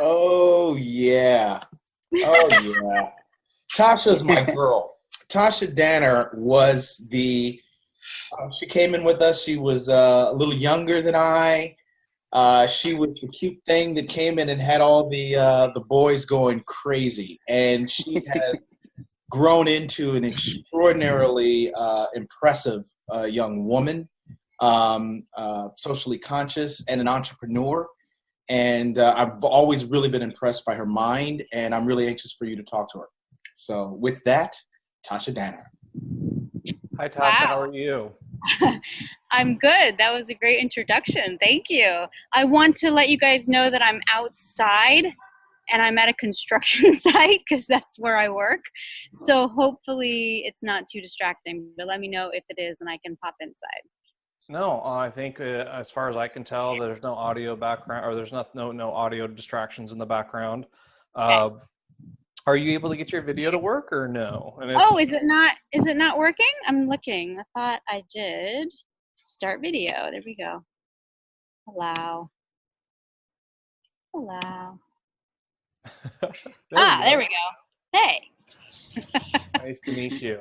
Oh, yeah. Oh, yeah. Tasha's my girl. Tasha Danner was she came in with us. She was a little younger than I. She was the cute thing that came in and had all the boys going crazy. And she has grown into an extraordinarily impressive young woman, socially conscious, and an entrepreneur. And I've always really been impressed by her mind, and I'm really anxious for you to talk to her. So with that, Tasha Danner. Hi, Tasha. Wow. How are you? I'm good. That was a great introduction. Thank you. I want to let you guys know that I'm outside and I'm at a construction site because that's where I work. So hopefully it's not too distracting, but let me know if it is and I can pop inside. No, I think as far as I can tell, there's no audio background, or there's no audio distractions in the background. Okay. Are you able to get your video to work or no? Oh, is it not working? I'm looking. I thought I did. Start video. There we go. Allow. There we go. Hey. Nice to meet you.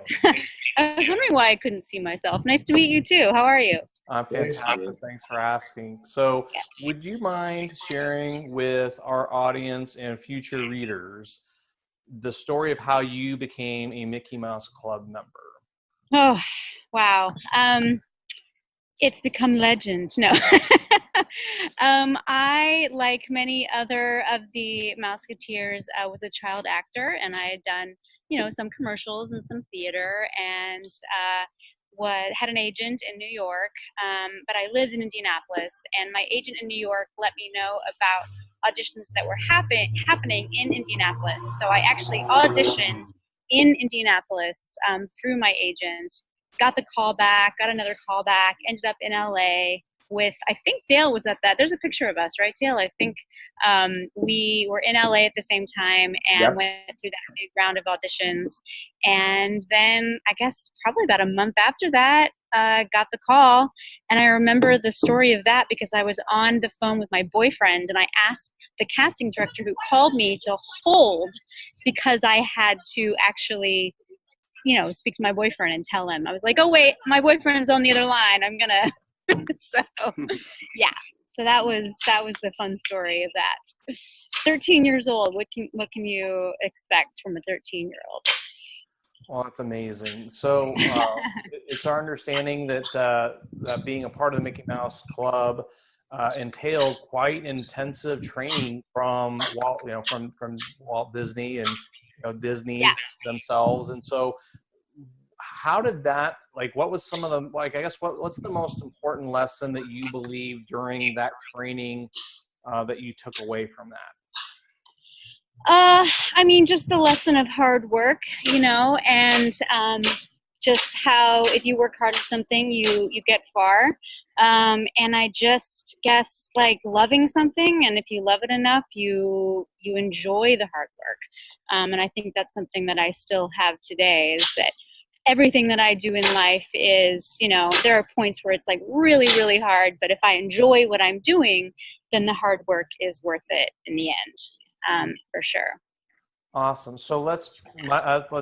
I was wondering why I couldn't see myself. Nice to meet you too. How are you? I'm fantastic. Thanks for asking. So would you mind sharing with our audience and future readers the story of how you became a Mickey Mouse Club member? Oh, wow. It's become legend. No. I, like many other of the Mouseketeers, was a child actor, and I had done, some commercials and some theater, and had an agent in New York, but I lived in Indianapolis, and my agent in New York let me know about auditions that were happening in Indianapolis. So I actually auditioned in Indianapolis through my agent, got the call back, got another call back, ended up in LA with, I think Dale was at that. There's a picture of us, right, Dale? I think we were in LA at the same time and went through that big round of auditions. And then I guess probably about a month after that, got the call. And I remember the story of that because I was on the phone with my boyfriend and I asked the casting director who called me to hold because I had to actually speak to my boyfriend and tell him. I was like, oh wait, my boyfriend's on the other line. I'm gonna. So yeah. So that was the fun story of that. 13 years old. What can you expect from a 13-year-old? Well, that's amazing. So it's our understanding that that being a part of the Mickey Mouse Club entailed quite intensive training from Walt, from Walt Disney and Disney themselves. And so, how did that, what was some of the, I guess, what's the most important lesson that you believe during that training that you took away from that? I mean, just the lesson of hard work, and just how if you work hard at something, you get far. And I just guess loving something, and if you love it enough, you enjoy the hard work. And I think that's something that I still have today, is that everything that I do in life is, there are points where it's really, really hard, but if I enjoy what I'm doing, then the hard work is worth it in the end, for sure. Awesome. So let's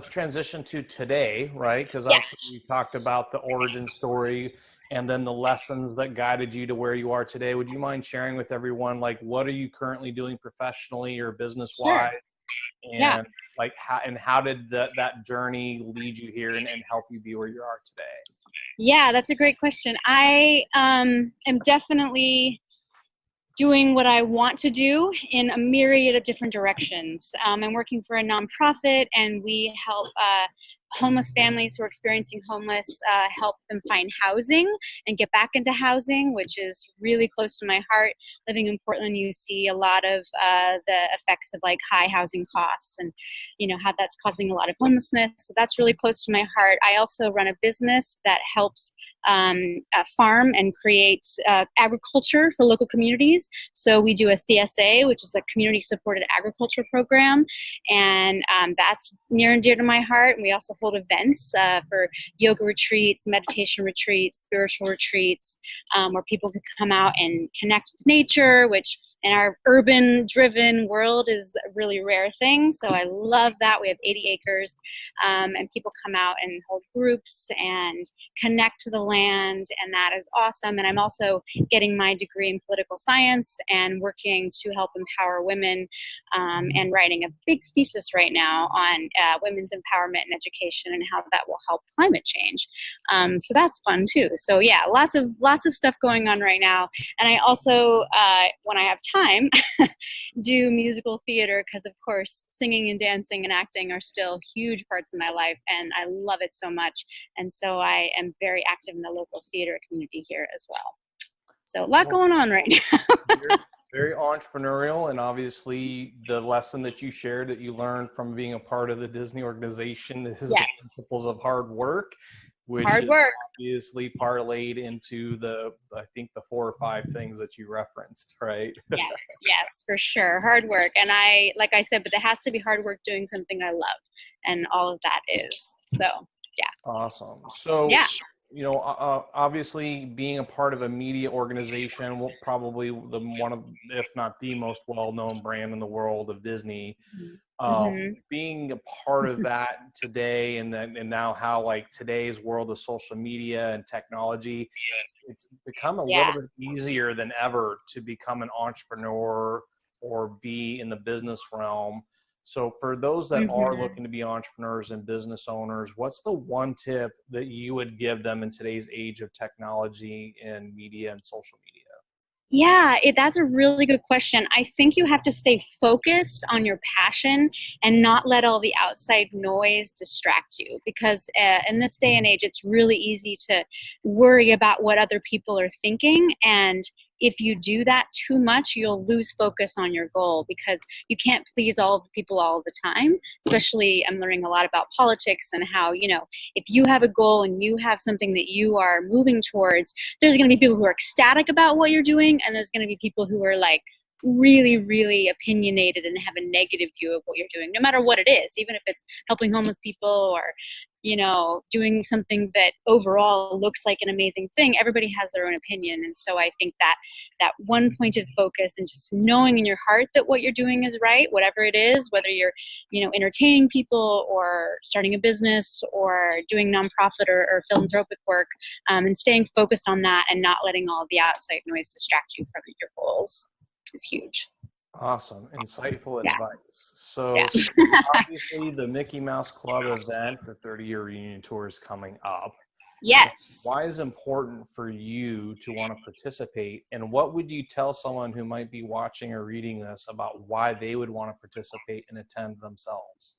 transition to today, right? Because obviously we talked about the origin story and then the lessons that guided you to where you are today. Would you mind sharing with everyone, what are you currently doing professionally or business-wise? Sure. And how did that journey lead you here and help you be where you are today? Yeah, that's a great question. I am definitely doing what I want to do in a myriad of different directions. I'm working for a nonprofit, and we help homeless families who are experiencing homeless, help them find housing and get back into housing, which is really close to my heart. Living in Portland, you see a lot of the effects of high housing costs and how that's causing a lot of homelessness. So that's really close to my heart. I also run a business that helps farm and create agriculture for local communities. So we do a CSA, which is a community supported agriculture program, and that's near and dear to my heart. And we also hold events for yoga retreats, meditation retreats, spiritual retreats, where people could come out and connect with nature, which in our urban driven world is a really rare thing. So I love that. We have 80 acres, and people come out and hold groups and connect to the land, and that is awesome. And I'm also getting my degree in political science and working to help empower women, and writing a big thesis right now on women's empowerment and education and how that will help climate change. So that's fun too. So yeah, lots of stuff going on right now. And I also, when I have time, do musical theater, because of course singing and dancing and acting are still huge parts of my life, and I love it so much. And so I am very active in the local theater community here as well. So a lot going on right now. You're very entrepreneurial, and obviously the lesson that you shared that you learned from being a part of the Disney organization is the principles of hard work, which is obviously parlayed into I think the 4 or 5 things that you referenced, right? Yes, for sure. Hard work. And like I said, but there has to be hard work doing something I love. And all of that is. So, yeah. Awesome. So, obviously being a part of a media organization, probably one of, if not the most well-known brand in the world of Disney, being a part of that today, and now how like today's world of social media and technology, it's become a little bit easier than ever to become an entrepreneur or be in the business realm. So for those that are looking to be entrepreneurs and business owners, what's the one tip that you would give them in today's age of technology and media and social media? Yeah, that's a really good question. I think you have to stay focused on your passion and not let all the outside noise distract you, because in this day and age, it's really easy to worry about what other people are thinking. And if you do that too much, you'll lose focus on your goal, because you can't please all the people all the time. Especially, I'm learning a lot about politics and how, if you have a goal and you have something that you are moving towards, there's going to be people who are ecstatic about what you're doing, and there's going to be people who are like really, really opinionated and have a negative view of what you're doing, no matter what it is, even if it's helping homeless people or doing something that overall looks like an amazing thing. Everybody has their own opinion. And so I think that one pointed focus and just knowing in your heart that what you're doing is right, whatever it is, whether you're, entertaining people or starting a business or doing nonprofit or philanthropic work, and staying focused on that and not letting all the outside noise distract you from your goals is huge. Awesome. Insightful advice. So obviously the Mickey Mouse Club event, the 30-year reunion tour, is coming up. Yes. Why is it important for you to want to participate? And what would you tell someone who might be watching or reading this about why they would want to participate and attend themselves?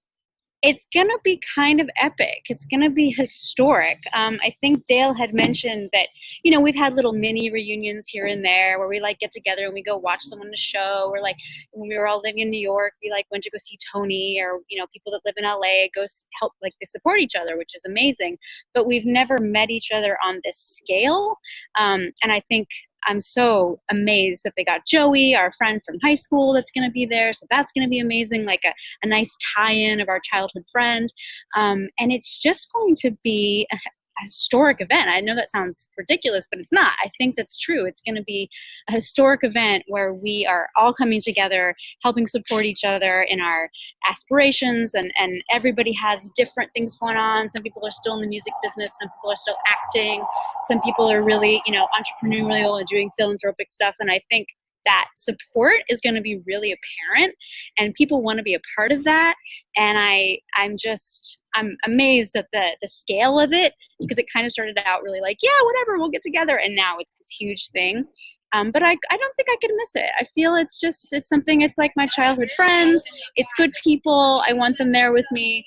It's going to be kind of epic. It's going to be historic. I think Dale had mentioned that, we've had little mini reunions here and there where we get together and we go watch someone in a show, or when we were all living in New York, we went to go see Tony, or, people that live in LA go help, they support each other, which is amazing. But we've never met each other on this scale. And I think I'm so amazed that they got Joey, our friend from high school, that's going to be there. So that's going to be amazing, like a nice tie-in of our childhood friend. And it's just going to be a historic event. I know that sounds ridiculous, but it's not. I think that's true. It's going to be a historic event where we are all coming together, helping support each other in our aspirations, and everybody has different things going on. Some people are still in the music business, some people are still acting, some people are really, entrepreneurial and doing philanthropic stuff. And I think that support is going to be really apparent, and people want to be a part of that. And I'm amazed at the scale of it, because it kind of started out really whatever, we'll get together, and now it's this huge thing. But I don't think I could miss it. I feel it's something, it's like my childhood friends, it's good people, I want them there with me.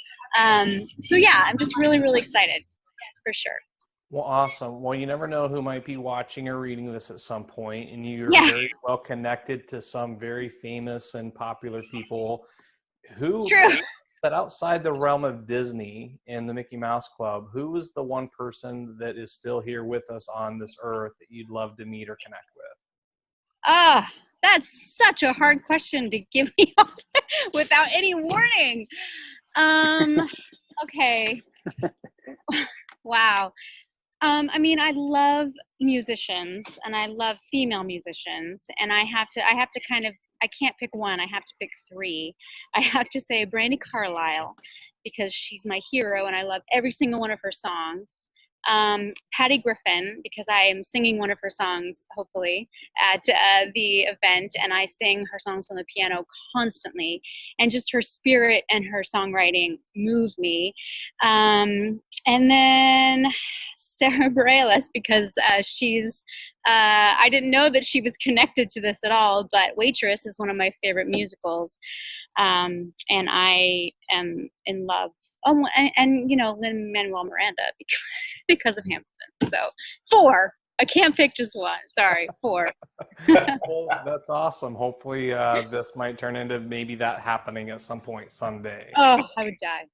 So yeah, I'm just really, really excited, for sure. Well, awesome. Well, you never know who might be watching or reading this at some point, and you're very well connected to some very famous and popular people who, but outside the realm of Disney and the Mickey Mouse Club, who is the one person that is still here with us on this earth that you'd love to meet or connect with? That's such a hard question to give me without any warning. Okay. Wow. I mean, I love musicians and I love female musicians, and I have to kind of, I can't pick one. I have to pick three. I have to say Brandy Carlisle because she's my hero and I love every single one of her songs. Patty Griffin, because I am singing one of her songs, hopefully, at the event, and I sing her songs on the piano constantly, and just her spirit and her songwriting move me. And then Sarah Bareilles, because I didn't know that she was connected to this at all, but Waitress is one of my favorite musicals, and I am in love. Oh, and you know, Lin-Manuel Miranda because of Hamilton. So 4. I can't pick just one. Sorry, 4. Well, that's awesome. Hopefully this might turn into maybe that happening at some point someday. Oh, I would die.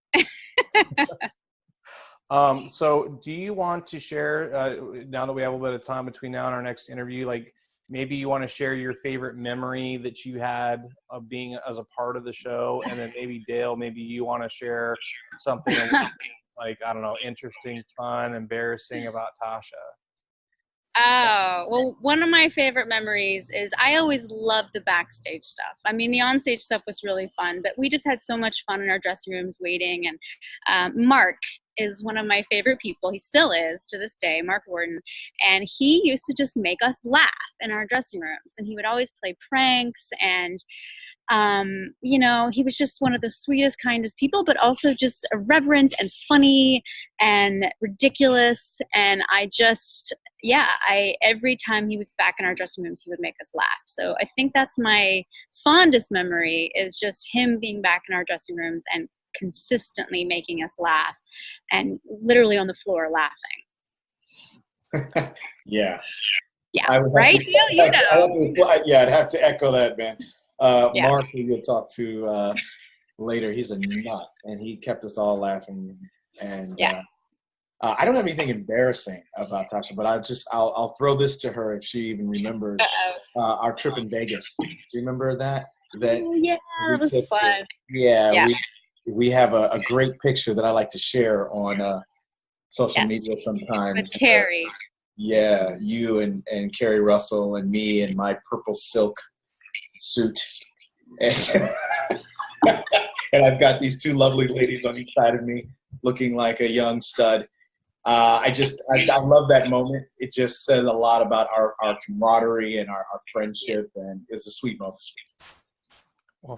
So do you want to share, now that we have a little bit of time between now and our next interview, like maybe you want to share your favorite memory that you had of being as a part of the show, and then maybe Dale, maybe you want to share something like, I don't know, interesting, fun, embarrassing about Tasha. Oh, well, one of my favorite memories is I always loved the backstage stuff. I mean, the onstage stuff was really fun, but we just had so much fun in our dressing rooms waiting. And Mark is one of my favorite people. He still is to this day, Mark Warden. And he used to just make us laugh in our dressing rooms. And he would always play pranks. And, you know, he was just one of the sweetest, kindest people, but also just irreverent and funny and ridiculous. And every time he was back in our dressing rooms, he would make us laugh. So I think that's my fondest memory, is just him being back in our dressing rooms and consistently making us laugh and literally on the floor laughing. Yeah. Yeah. Right? You know. I'd have to echo that, man. Yeah. Mark, who you'll talk to later, he's a nut, and he kept us all laughing. And yeah. I don't have anything embarrassing about Tasha, but I'll throw this to her if she even remembers our trip in Vegas. Do you remember that? Oh, yeah, that was fun. Yeah. We have a great picture that I like to share on social media sometimes. With Carrie. Yeah, you and Carrie Russell and me in my purple silk suit. And, and I've got these 2 lovely ladies on each side of me looking like a young stud. I love that moment. It just says a lot about our camaraderie and our friendship, and it's a sweet moment. Well,